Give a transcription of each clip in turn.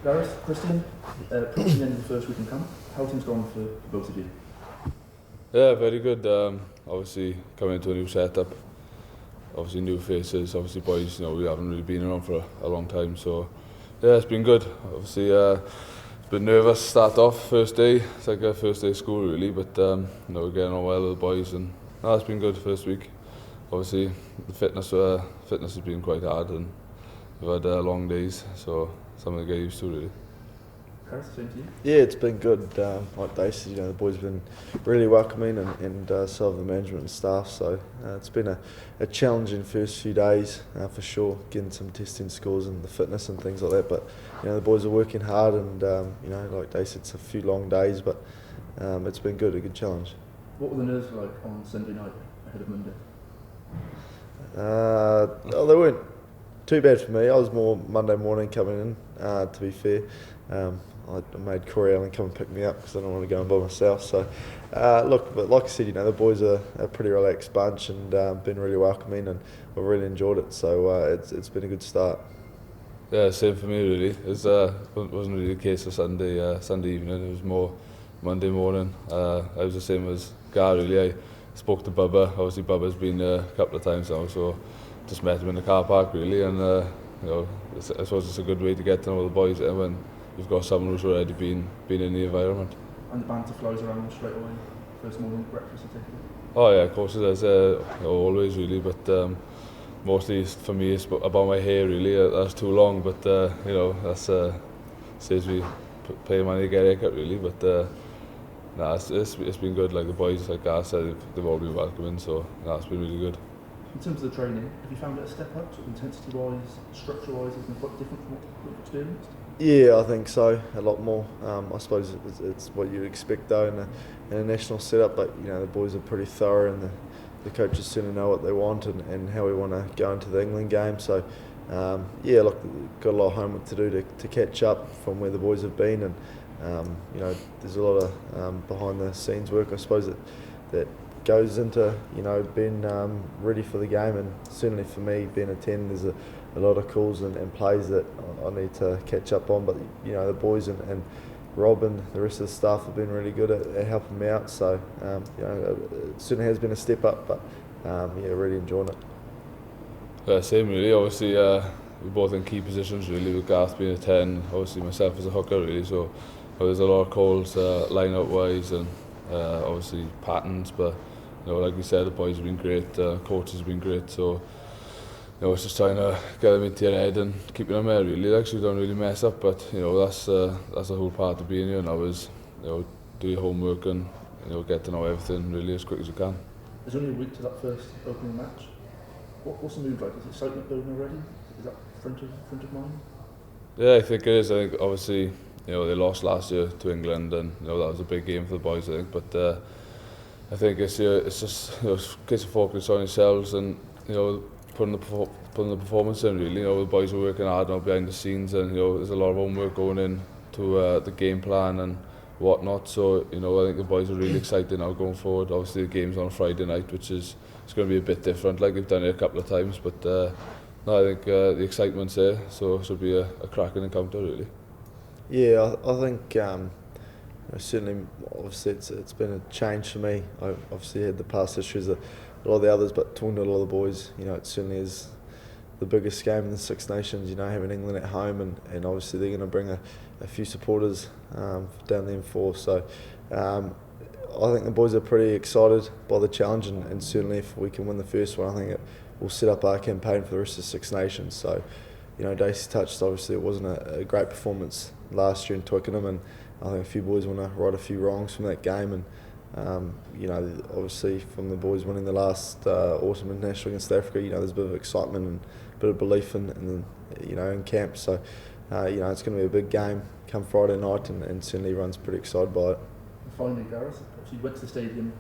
Gareth, Kristian, approaching the end of the first week in camp, how things gone for both of you? Yeah, very good. Obviously coming into a new setup, obviously new faces, obviously boys, we haven't really been around for a long time, so yeah, it's been good. Obviously it's been nervous start off first day, it's like a first day of school really, but we're getting on well with the boys, and no, it's been good first week. Obviously the fitness has been quite hard, and we've had long days, so something to get used to really. Gareth, same to you? Yeah, it's been good. Like Dacey, the boys have been really welcoming, and so have the management and staff. So it's been a challenging first few days for sure, getting some testing scores and the fitness and things like that. But the boys are working hard, and like Dacey, it's a few long days, but it's been good, a good challenge. What were the nerves like on Sunday night ahead of Monday? They weren't too bad for me. I was more Monday morning coming in, to be fair. I made Corey Allen come and pick me up because I don't want to go in by myself. So, but like I said, the boys are a pretty relaxed bunch and been really welcoming, and I've really enjoyed it. So it's been a good start. Yeah, same for me really. It wasn't really the case for Sunday evening. It was more Monday morning. I was the same as Gar really. I spoke to Bubba. Obviously Bubba's been there a couple of times now, so just met him in the car park really, and I suppose it's a good way to get to know the boys when you've got someone who's already been in the environment. And the banter flows around straight away, first morning breakfast particularly? Oh yeah, of course it is, always really, but mostly for me it's about my hair really. That's too long, but that's saves me pay money to get a haircut really, but it's been good. Like the boys, like I said, they've all been welcoming, so it's been really good. In terms of the training, have you found it a step up, sort of intensity-wise, structure-wise, has it been quite different from what you've experienced? Yeah, I think so. A lot more. I suppose it's what you'd expect though in a national setup. But the boys are pretty thorough, and the coaches certainly know what they want and how we want to go into the England game. So look, got a lot of homework to do to catch up from where the boys have been, and there's a lot of behind the scenes work, I suppose, that goes into being ready for the game. And certainly for me, being a 10, there's a lot of calls and plays that I need to catch up on, but the boys and Rob and the rest of the staff have been really good at helping me out, so it certainly has been a step up, but really enjoying it. Yeah, same really. Obviously we're both in key positions really, with Gareth being a 10, obviously myself as a hooker really, so there's a lot of calls line-up wise and obviously patterns, but like we said, the boys have been great, coaches have been great, so it's just trying to get them into your head and keeping them there really, like, so you don't really mess up, but that's the whole part of being here now, is do your homework and get to know everything really as quick as you can. There's only a week to that first opening match. What's the mood like? Is excitement building already? Is that front of mind? Yeah, I think it is. I think obviously they lost last year to England, and that was a big game for the boys, I think, but I think it's just a case of focus on yourselves and putting the performance in really. The boys are working hard now behind the scenes, and there's a lot of homework going in to the game plan and whatnot, so I think the boys are really excited now going forward. Obviously the game's on Friday night, which it's going to be a bit different, like they've done it a couple of times, but I think the excitement's there, so it should be a cracking encounter really. Yeah, I think certainly, obviously it's been a change for me. I obviously had the past histories of a lot of the others, but talking to a lot of the boys, it certainly is the biggest game in the Six Nations, having England at home, and obviously they're going to bring a few supporters down the M4, so I think the boys are pretty excited by the challenge, and certainly if we can win the first one, I think it will set up our campaign for the rest of the Six Nations. So Dacey touched, obviously it wasn't a great performance last year in Twickenham, and I think a few boys want to right a few wrongs from that game, and obviously from the boys winning the last autumn international against Africa, there's a bit of excitement and a bit of belief in camp. So it's going to be a big game come Friday night, and certainly everyone's pretty excited by it. And finally, Gareth, you went to the stadium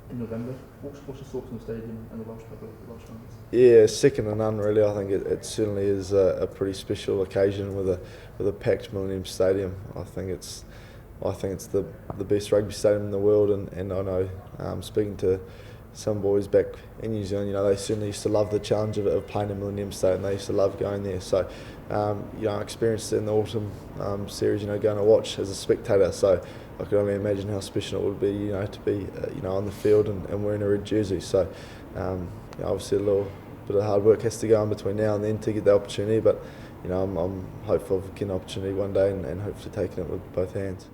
in November. What's your thoughts on the stadium and the Welsh public, the Welsh fans? Yeah, second to none really. I think it certainly is a pretty special occasion with a packed Millennium Stadium. I think it's the best rugby stadium in the world, and I know speaking to some boys back in New Zealand, they certainly used to love the challenge of playing in Millennium Stadium. They used to love going there. So, I experienced it in the autumn series, going to watch as a spectator. So I could only imagine how special it would be, to be, on the field and wearing a red jersey. So, obviously a little bit of hard work has to go on between now and then to get the opportunity. But, I'm hopeful of getting an opportunity one day and hopefully taking it with both hands.